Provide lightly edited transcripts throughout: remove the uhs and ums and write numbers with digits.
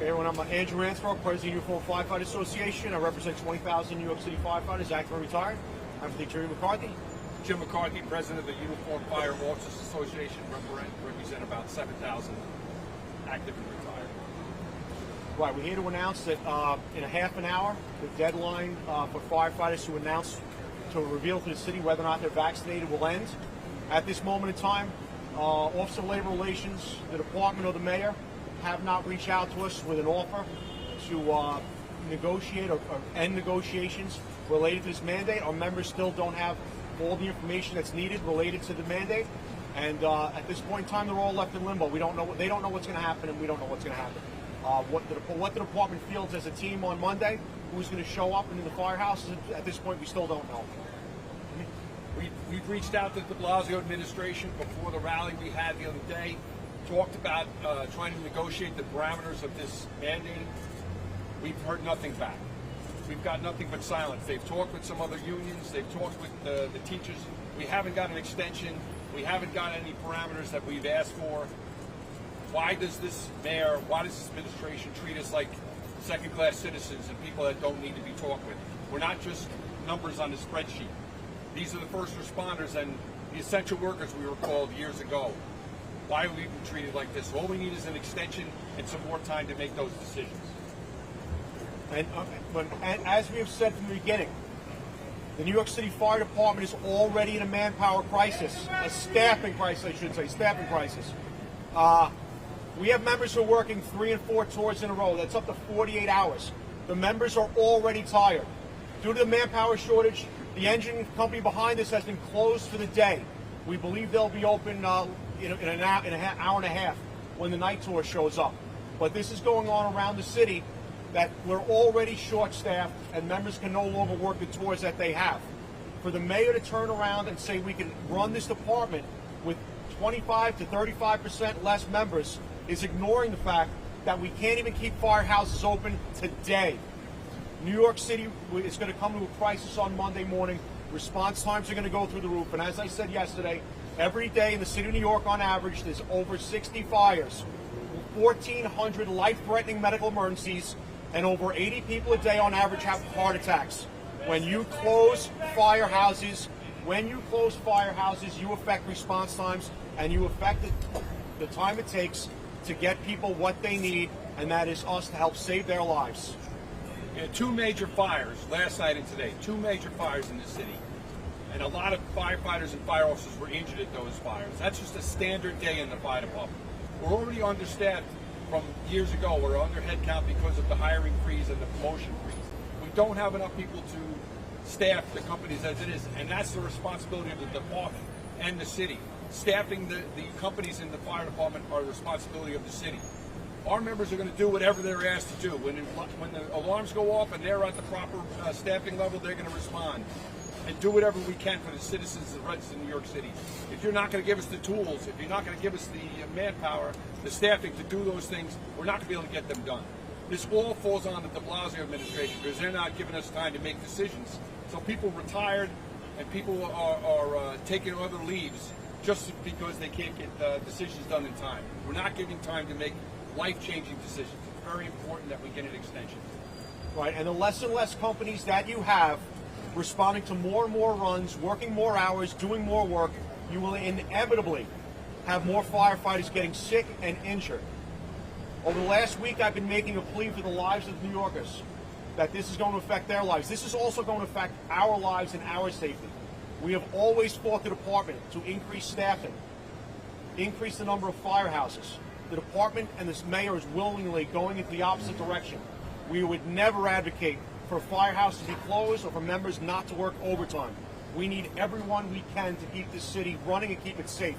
Okay, everyone, I'm Andrew Ransdorf, President of the Uniform Firefighter Association. I represent 20,000 New York City firefighters, active and retired. I'm the Jerry McCarthy. Jim McCarthy, President of the Uniform Fire Officers Association, represent about 7,000 active and retired. Right, we're here to announce that in a half an hour, the deadline for firefighters to reveal to the city whether or not they're vaccinated will end. At this moment in time, Office of Labor Relations, the Department, or the Mayor have not reached out to us with an offer to negotiate or end negotiations related to this mandate. Our members still don't have all the information that's needed related to the mandate, and at this point in time, they're all left in limbo. We don't know. They don't know what's going to happen, and we don't know what's going to happen. What the department fields as a team on Monday, who's going to show up into the firehouses, at this point, we still don't know. We've reached out to the de Blasio administration before the rally we had the other day, talked about trying to negotiate the parameters of this mandate. We've heard nothing back. We've got nothing but silence. They've talked with some other unions. They've talked with the teachers. We haven't got an extension. We haven't got any parameters that we've asked for. Why does this mayor, why does this administration treat us like second-class citizens and people that don't need to be talked with? We're not just numbers on a spreadsheet. These are the first responders and the essential workers we were called years ago. Why are we being treated like this? All we need is an extension and some more time to make those decisions. And as we have said from the beginning, the New York City Fire Department is already in a manpower crisis, a staffing crisis, I should say, staffing crisis. We have members who are working 3 and 4 tours in a row. That's up to 48 hours. The members are already tired. Due to the manpower shortage, the engine company behind us has been closed for the day. We believe they'll be open in an hour and a half when the night tour shows up. But this is going on around the city, that we're already short-staffed and members can no longer work the tours that they have. For the mayor to turn around and say we can run this department with 25 to 35% less members is ignoring the fact that we can't even keep firehouses open today. New York City is going to come to a crisis on Monday morning. Response times are going to go through the roof. And as I said yesterday, every day in the city of New York, on average, there's over 60 fires, 1,400 life-threatening medical emergencies, and over 80 people a day on average have heart attacks. When you close firehouses, you affect response times, and you affect the time it takes to get people what they need, and that is us to help save their lives. We had 2 major fires last night and today, 2 major fires in the city. And a lot of firefighters and fire officers were injured at those fires. That's just a standard day in the fire department. We're already understaffed from years ago. We're under headcount because of the hiring freeze and the promotion freeze. We don't have enough people to staff the companies as it is, and that's the responsibility of the department and the city. Staffing the companies in the fire department are the responsibility of the city. Our members are going to do whatever they're asked to do. When the alarms go off and they're at the proper staffing level, they're going to respond and do whatever we can for the citizens and residents of New York City. If you're not going to give us the tools, if you're not going to give us the manpower, the staffing to do those things, we're not going to be able to get them done. This all falls on the de Blasio administration because they're not giving us time to make decisions. So people retired and people are taking other leaves just because they can't get decisions done in time. We're not giving time to make life-changing decisions. It's very important that we get an extension. Right, and the less and less companies that you have responding to more and more runs, working more hours, doing more work, you will inevitably have more firefighters getting sick and injured. Over the last week, I've been making a plea for the lives of New Yorkers, that this is going to affect their lives. This is also going to affect our lives and our safety. We have always fought the department to increase staffing, increase the number of firehouses. The department and this mayor is willingly going in the opposite direction. We would never advocate for a firehouse to be closed or for members not to work overtime. We need everyone we can to keep this city running and keep it safe.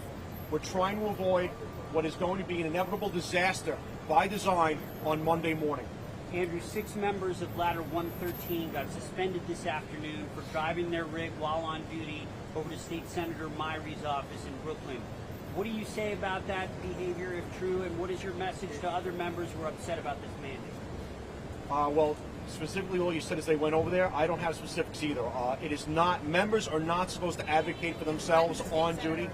We're trying to avoid what is going to be an inevitable disaster by design on Monday morning. Andrew, 6 members of Ladder 113 got suspended this afternoon for driving their rig while on duty over to State Senator Myrie's office in Brooklyn. What do you say about that behavior, if true, and what is your message to other members who are upset about this mandate? Well, specifically all you said is they went over there. I don't have specifics either. It is not, members are not supposed to advocate for themselves on duty.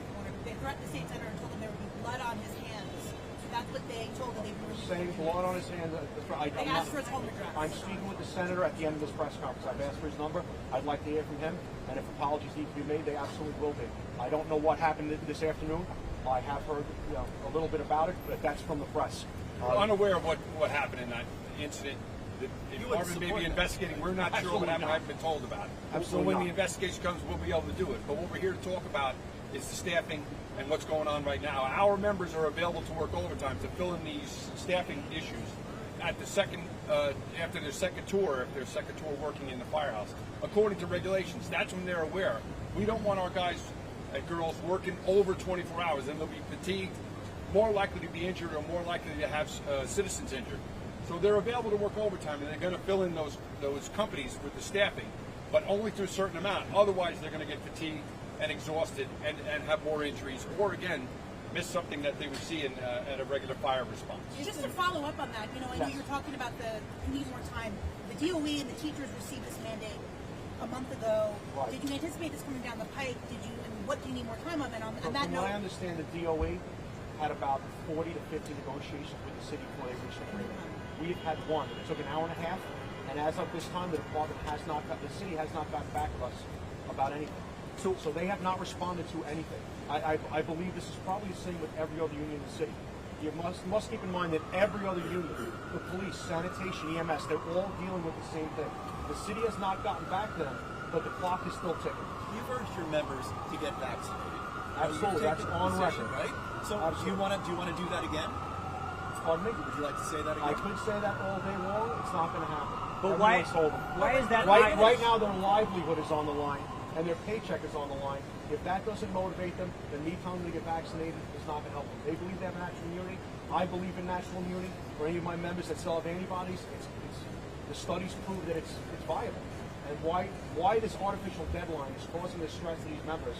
They threatened the state senator and told him there would be blood on his hands. So that's what they being told that they were Saying blood on his hands. They asked for his home address. I'm speaking with the senator at the end of this press conference. I've asked for his number. I'd like to hear from him, and if apologies need to be made, they absolutely will be. I don't know what happened this afternoon. I have heard a little bit about it, but that's from the press. We're unaware of what happened in that incident. The department may be investigating. We're not sure what happened. I haven't been told about it. Absolutely So when not. the investigation comes, we'll be able to do it. But what we're here to talk about is the staffing and what's going on right now. Our members are available to work overtime to fill in these staffing issues at the second, after their second tour, if their second tour working in the firehouse. According to regulations, that's when they're aware. We don't want our guys and girls working over 24 hours, and they'll be fatigued, more likely to be injured, or more likely to have citizens injured. So they're available to work overtime, and they're going to fill in those companies with the staffing, but only to a certain amount. Otherwise, they're going to get fatigued and exhausted and have more injuries, or again, miss something that they would see at a regular fire response. Just to follow up on that, I know you're talking about you need more time. The DOE and the teachers received this mandate a month ago. Right. Did you anticipate this coming down the pike? And what do you need more time on? And on From that what I note, understand, the DOE had about 40 to 50 negotiations with the city before they reached an agreement. We've had one. It took an hour and a half, and as of this time, the city has not gotten back with us about anything. So they have not responded to anything. I believe this is probably the same with every other union in the city. You must keep in mind that every other union, the police, sanitation, EMS, they're all dealing with the same thing. The city has not gotten back to them, but the clock is still ticking. You've urged your members to get vaccinated. Absolutely, that's on record. Right? So Absolutely. do you want to do that again? Pardon me? Would you like to say that I again? could say that all day long. It's not going to happen. But why? Everyone's told them. Why is that? Right now, their livelihood is on the line, and their paycheck is on the line. If that doesn't motivate them, then me telling them to get vaccinated is not going to help them. They believe they have natural immunity. I believe in natural immunity. For any of my members that still have antibodies, the studies prove that it's viable. And why this artificial deadline is causing this stress to these members.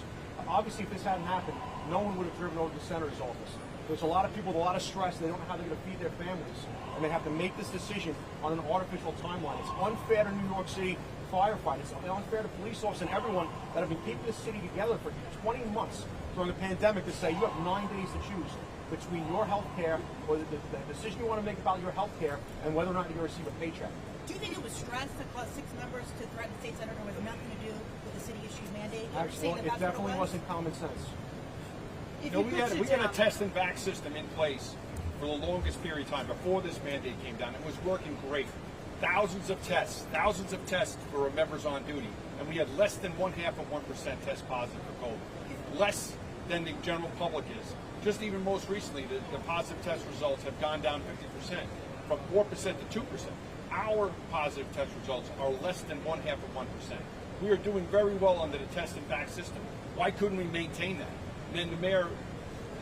Obviously, if this hadn't happened, no one would have driven over to the senator's office. There's a lot of people with a lot of stress. They don't know how they're going to feed their families, and they have to make this decision on an artificial timeline. It's unfair to New York City firefighters. It's unfair to police officers and everyone that have been keeping the city together for 20 months during the pandemic to say you have 9 days to choose between your health care or the decision you want to make about your health care and whether or not you're going to receive a paycheck. do you think it was stress that caused 6 members to threaten the state senator with nothing to do with the city issued mandate? You're saying Actually, that it that's what definitely was? wasn't common sense. If No, you we could had sit a down- test and vac system in place for the longest period of time before this mandate came down. It was working great. Thousands of tests for our members on duty, and we had less than 0.5% test positive for COVID. Less than the general public is. Just even most recently, the positive test results have gone down 50%, from 4% to 2%. Our positive test results are less than 0.5%. We are doing very well under the test and vac system. Why couldn't we maintain that? And then the mayor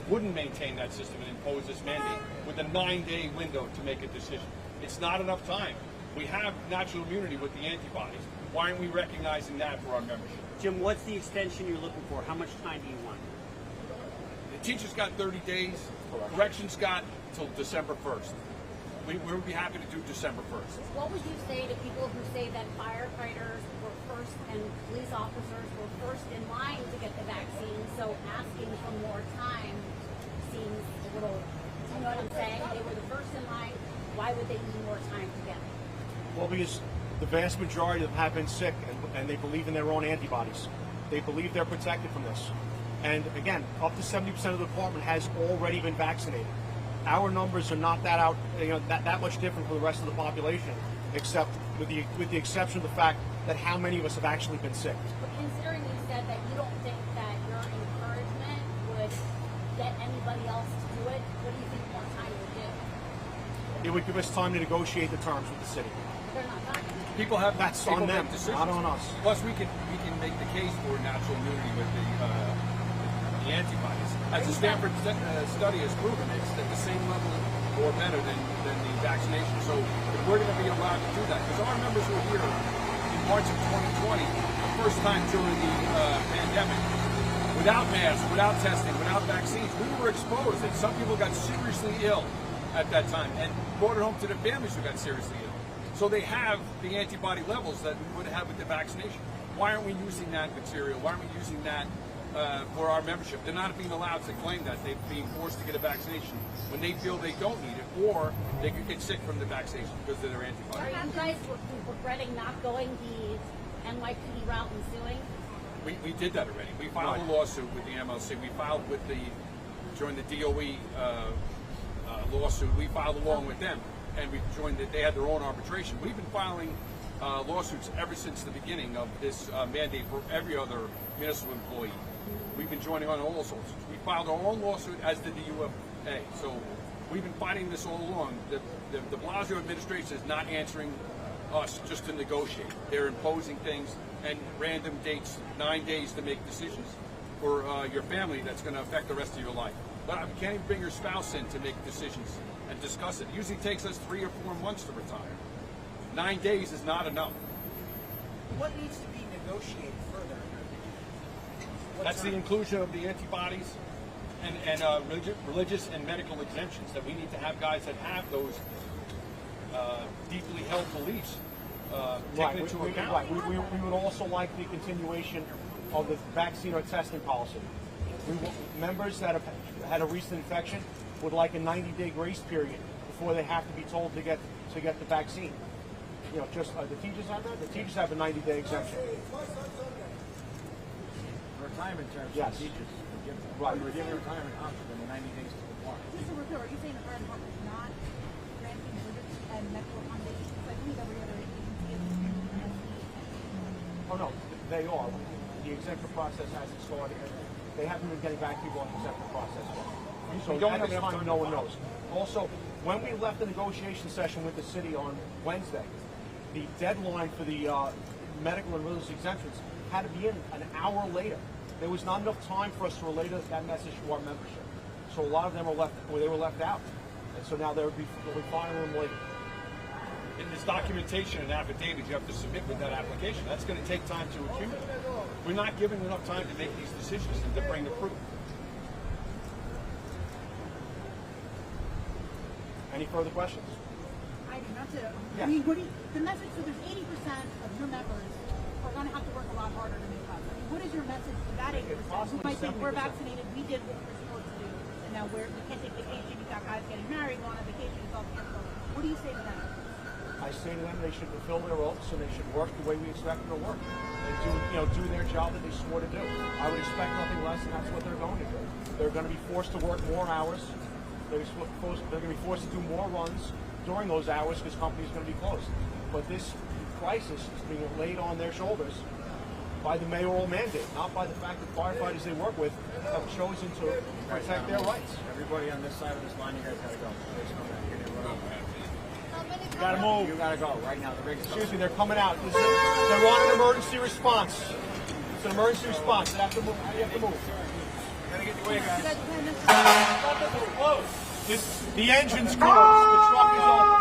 wouldn't maintain that system and impose this mandate with a 9-day window to make a decision. It's not enough time. We have natural immunity with the antibodies. Why aren't we recognizing that for our membership? Jim, what's the extension you're looking for? How much time do you want? The teachers got 30 days. Corrections got till December 1st. We would be happy to do December 1st. What would you say to people who say that firefighters were first and police officers were first in line to get the vaccine, so asking for more time seems a little, you know what I'm saying? They were the first in line, why would they need more time to get it? Well, because the vast majority of them have been sick, and they believe in their own antibodies. They believe they're protected from this. And again, up to 70% of the department has already been vaccinated. Our numbers are not that that much different from the rest of the population, except with the exception of the fact that how many of us have actually been sick. But considering you said that you don't think that your encouragement would get anybody else to do it, what do you think more time would do? It would give us time to negotiate the terms with the city. They're not talking. People have That's people on them, make decisions. not on us. Plus, we can make the case for natural immunity with the antibodies. As the Stanford study has proven, it's at the same level or better than the vaccination. So if we're going to be allowed to do that, because our members were here in March of 2020, the first time during the pandemic, without masks, without testing, without vaccines, we were exposed, and some people got seriously ill at that time and brought it home to their families who got seriously ill. So they have the antibody levels that we would have with the vaccination. Why aren't we using that material? Why aren't we using that for our membership. They're not being allowed to claim that. They're being forced to get a vaccination when they feel they don't need it, or they could get sick from the vaccination because of their antibodies. Are you guys regretting not going the NYPD route and suing? We did that already. We filed a lawsuit with the MLC. We filed with during the DOE lawsuit. We filed along with them, and we joined they had their own arbitration. We've been filing lawsuits ever since the beginning of this mandate for every other municipal employee. We've been joining on all lawsuits. We filed our own lawsuit, as did the UFA. So we've been fighting this all along. The de Blasio administration is not answering us just to negotiate. They're imposing things and random dates, 9 days to make decisions for your family that's going to affect the rest of your life. But you can't even bring your spouse in to make decisions and discuss it. It usually takes us 3 or 4 months to retire. 9 days is not enough. What needs to be negotiated further? That's the inclusion of the antibodies and religious and medical exemptions, that we need to have guys that have those deeply held beliefs taken into account. Right. We would also like the continuation of the vaccine or testing policy. Members that have had a recent infection would like a 90-day grace period before they have to be told to get the vaccine. You know, just the teachers have that. The teachers have a 90-day exemption. Retirement terms Yes. for teachers. Right. We're giving retirement option in the 90 days to apply. Just so we're clear, are you saying the fire department is not granting religious and medical accommodations? I believe every other agency is. Oh no, they are. The executive process hasn't started. They haven't been getting back people on the executive process yet. So We don't at have this enough time, time no to one follow. knows. Also, when we left the negotiation session with the city on Wednesday, the deadline for the medical and religious exemptions had to be in an hour later. There was not enough time for us to relay that message to our membership. So a lot of them were left out. And so now they'll be filing them later. In this documentation and affidavit you have to submit with that application, that's going to take time to accumulate. We're not given enough time to make these decisions and to bring the proof. Any further questions? I do not to. Yeah. I mean, the message? So there's 80% of your members are going to have to work a lot harder to make up. I mean, what is your message to that 80%? Who might think we're 70%. vaccinated, we did what we're supposed to do, and now we can't take vacation. You've got guys getting married, going on vacation, it's all canceled. What do you say to them? I say to them they should fulfill their oaths and they should work the way we expect them to work and do their job that they swore to do. I would expect nothing less, and that's what they're going to do. They're going to be forced to work more hours. They're going to be forced to do more runs during those hours because companies are going to be closed. But this crisis is being laid on their shoulders by the mayoral mandate, not by the fact that firefighters they work with have chosen to protect their rights. Everybody on this side of this line, you guys gotta go. Please come back. You're gonna run over. You gotta move. You gotta go right now. The rig is Excuse me, they're coming out. They're on an emergency response. It's an emergency response. They have to move. You have to move. Gotta get your way, guys. The engine's closed. The truck is open.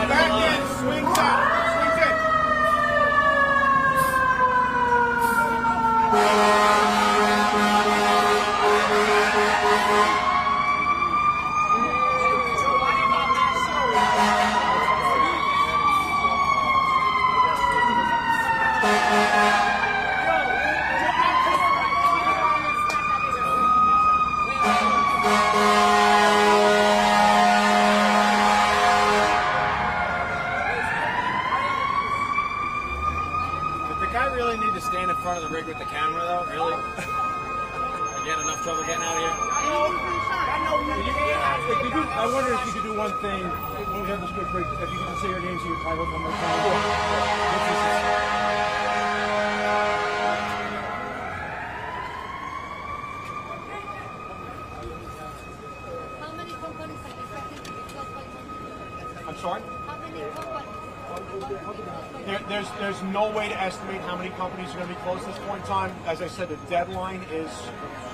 Back in. Swings out. Swings in. Did the guy really need to stand in front of the rig with the camera, though? Really? Again, enough trouble getting out of here? I wonder if you could do one thing. When we have this quick break, if you could say your names, you would probably look one more time. How many companies are expected to be closed by Monday? I'm sorry? How many companies are expected to be closed by Monday? there's no way to estimate how many companies are going to be closed at this point in time. As I said, the deadline is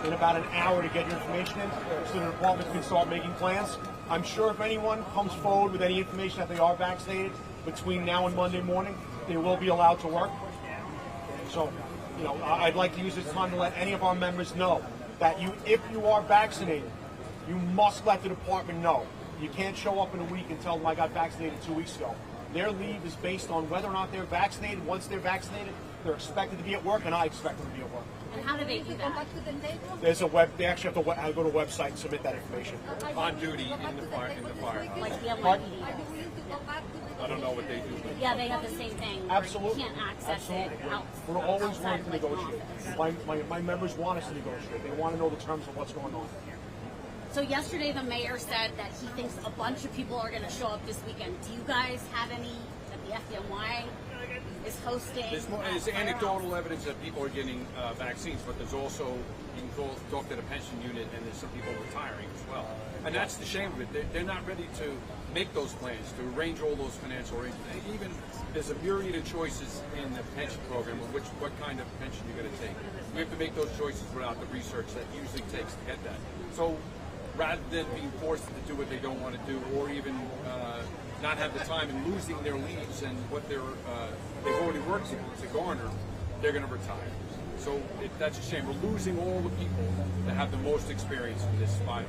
in about an hour to get your information in, so the department can start making plans. I'm sure if anyone comes forward with any information that they are vaccinated between now and Monday morning, they will be allowed to work. So, you know, I'd like to use this time to let any of our members know that if you are vaccinated, you must let the department know. You can't show up in a week and tell them I got vaccinated 2 weeks ago. Their leave is based on whether or not they're vaccinated. Once they're vaccinated, they're expected to be at work, and I expect them to be at work. And how do they do that? There's they actually have to go to a website and submit that information. On duty in the fire. Like the Pardon? NYPD? I don't know what they do. But Yeah, they have the same thing. where Absolutely. You can't access it out. We're always outside willing to of, like, negotiate. office. My members want us to negotiate. They want to know the terms of what's going on. So yesterday the mayor said that he thinks a bunch of people are going to show up this weekend. Do you guys have any that the FDNY is hosting? There's anecdotal evidence that people are getting vaccines, but there's also, you can talk to the pension unit, and there's some people retiring as well. And that's the shame of it. They're not ready to make those plans, to arrange all those financial arrangements. Even there's a myriad of choices in the pension program of what kind of pension you're going to take. We have to make those choices without the research that usually takes to get that. So rather than being forced to do what they don't want to do, or even not have the time and losing their leaves and what they've already worked to garner, they're going to retire. So that's a shame. We're losing all the people that have the most experience in this fire.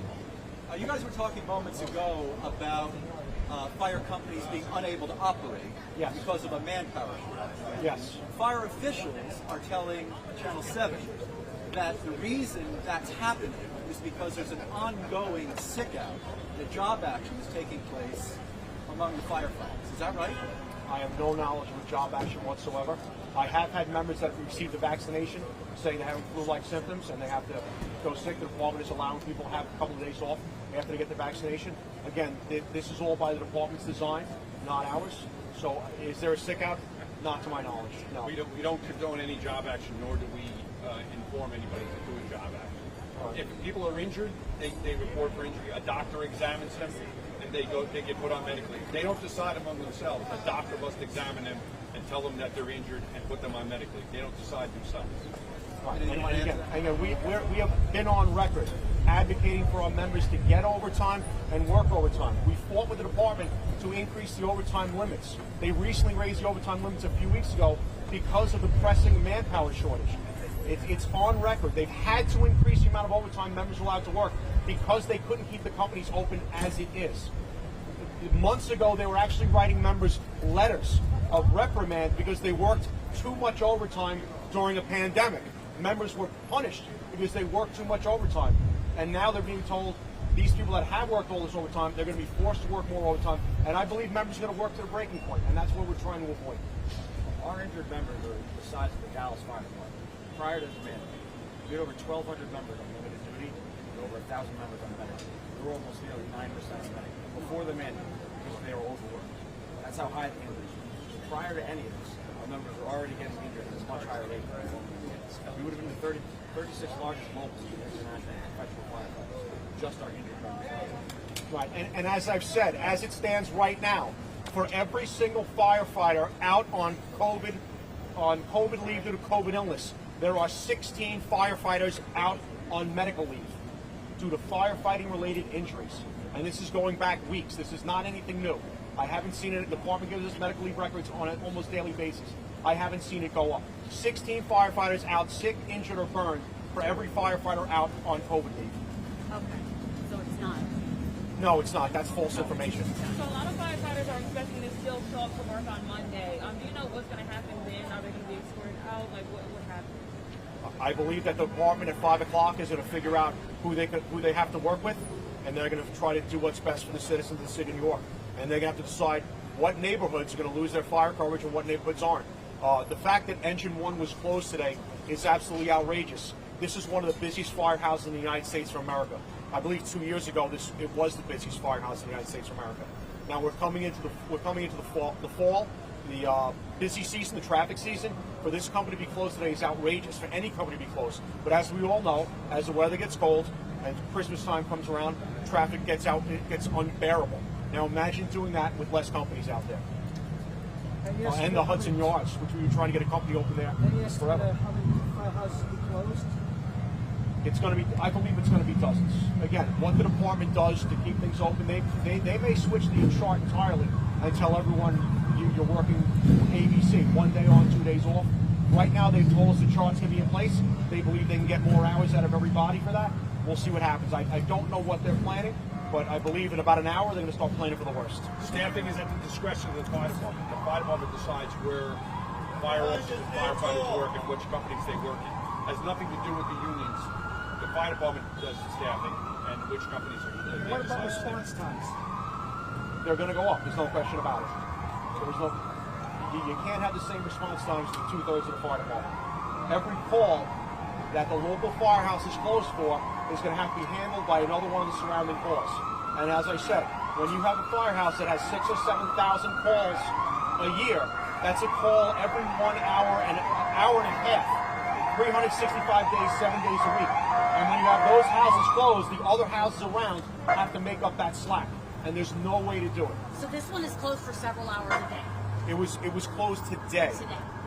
You guys were talking moments ago about fire companies being unable to operate Yes. because of a manpower shortage. Yes. Fire officials are telling Channel 7 that the reason that's happening is because there's an ongoing sick-out, the job action is taking place among the firefighters. Is that right? I have no knowledge of a job action whatsoever. I have had members that have received the vaccination saying they're having flu-like symptoms and they have to go sick. The department is allowing people to have a couple of days off after they get the vaccination. Again, this is all by the department's design, not ours. So is there a sick out? Not to my knowledge, no. We don't condone any job action, nor do we inform anybody to do a job action. If people are injured, they report for injury. A doctor examines them, and they get put on medical leave. They don't decide among themselves. A doctor must examine them and tell them that they're injured and put them on medical leave. They don't decide themselves. Right. And again, we have been on record advocating for our members to get overtime and work overtime. We fought with the department to increase the overtime limits. They recently raised the overtime limits a few weeks ago because of the pressing manpower shortage. It's on record. They've had to increase the amount of overtime members are allowed to work because they couldn't keep the companies open as it is. Months ago, they were actually writing members letters of reprimand because they worked too much overtime during a pandemic. Members were punished because they worked too much overtime. And now they're being told, these people that have worked all this overtime, they're going to be forced to work more overtime. And I believe members are going to work to the breaking point, and that's what we're trying to avoid. Our injured members are the size of the Dallas Fire Department. Prior to this mandate, we had over 1,200 members on limited duty and over 1,000 members on medical. We were almost nearly 9% on medical before the mandate because they were overworked. That's how high the injuries were. Prior to any of this, our members were already getting injured at a much higher rate than we would have been the 36th largest local international professional firefighters. Just our injured members. Right, and as I've said, as it stands right now, for every single firefighter out on COVID leave due to COVID illness, there are 16 firefighters out on medical leave due to firefighting-related injuries. And this is going back weeks. This is not anything new. I haven't seen it. The department gives us medical leave records on an almost daily basis. I haven't seen it go up. 16 firefighters out sick, injured, or burned for every firefighter out on COVID leave. Okay, so it's not. No, it's not. That's false information. So a lot of firefighters are expecting to still show up to work on Monday. Do you know what's going to happen then? Are they going to be escorted out? Like, what happens? I believe that the department at 5 o'clock is going to figure out who they have to work with, and they're going to try to do what's best for the citizens of the city of New York. And they're going to have to decide what neighborhoods are going to lose their fire coverage and what neighborhoods aren't. The fact that Engine 1 was closed today is absolutely outrageous. This is one of the busiest firehouses in the United States of America. I believe 2 years ago it was the busiest firehouse in the United States of America. Now we're coming into the fall, the busy season, the traffic season. For this company to be closed today is outrageous. For any company to be closed, but as we all know, as the weather gets cold and Christmas time comes around, traffic gets unbearable. Now imagine doing that with less companies out there. and the Hudson Yards, which we were trying to get a company open there forever. How many firehouses will be closed? It's going to be, I believe it's going to be dozens. Again, what the department does to keep things open, they may switch the chart entirely and tell everyone you're working ABC, 1 day on, 2 days off. Right now, they've told us the chart's going to be in place. They believe they can get more hours out of everybody for that. We'll see what happens. I don't know what they're planning, but I believe in about an hour they're going to start planning for the worst. Staffing is at the discretion of the fire department. The fire department decides where fire officers and firefighters work and which companies they work in. It has nothing to do with the unions. The fire department does the staffing and which companies are. What about response times? They're going to go up. There's no question about it. There's no. You can't have the same response times as 2/3 of the fire department. Every call that the local firehouse is closed for is going to have to be handled by another one of the surrounding calls. And as I said, when you have a firehouse that has 6,000 or 7,000 calls a year, that's a call every 1 hour and an hour and a half, 365 days, 7 days a week. And when you have those houses closed, the other houses around have to make up that slack. And there's no way to do it. So this one is closed for several hours a day. It was closed today.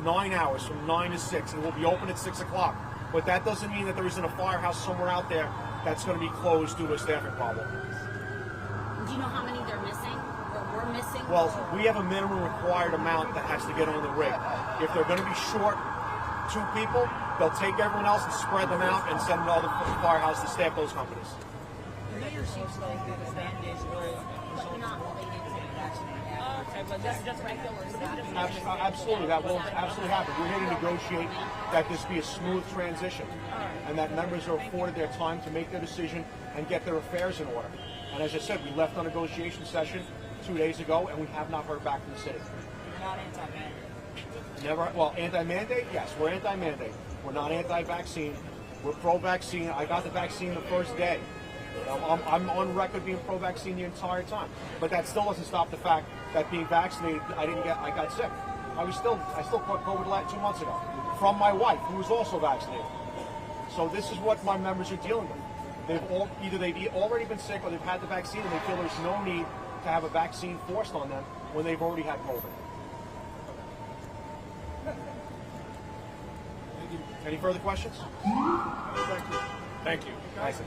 9 hours, from 9 to 6, and we'll be open at 6 o'clock. But that doesn't mean that there isn't a firehouse somewhere out there that's going to be closed due to a staffing problem. Do you know how many they're missing or we're missing? Well, we have a minimum required amount that has to get on the rig. If they're going to be short 2 people, they'll take everyone else and spread them out and send another firehouse to staff those companies. The mayor seems to think that his mandates really but not related to the vaccine. Okay, but just regular staffing. Absolutely, that will absolutely happen. We're here to negotiate that this be a smooth transition, and that members are afforded their time to make their decision and get their affairs in order. And as I said, we left our negotiation session 2 days ago, and we have not heard back from the city. you're not anti-mandate. Never. Well, anti-mandate? Yes, we're anti-mandate. We're not anti-vaccine. We're pro-vaccine. I got the vaccine the first day. I'm on record being pro-vaccine the entire time, but that still doesn't stop the fact that being vaccinated, I got sick. I still caught COVID 2 months ago from my wife, who was also vaccinated. So this is what my members are dealing with. They've already been sick, or they've had the vaccine, and they feel there's no need to have a vaccine forced on them when they've already had COVID. Any further questions? Thank you. Guys,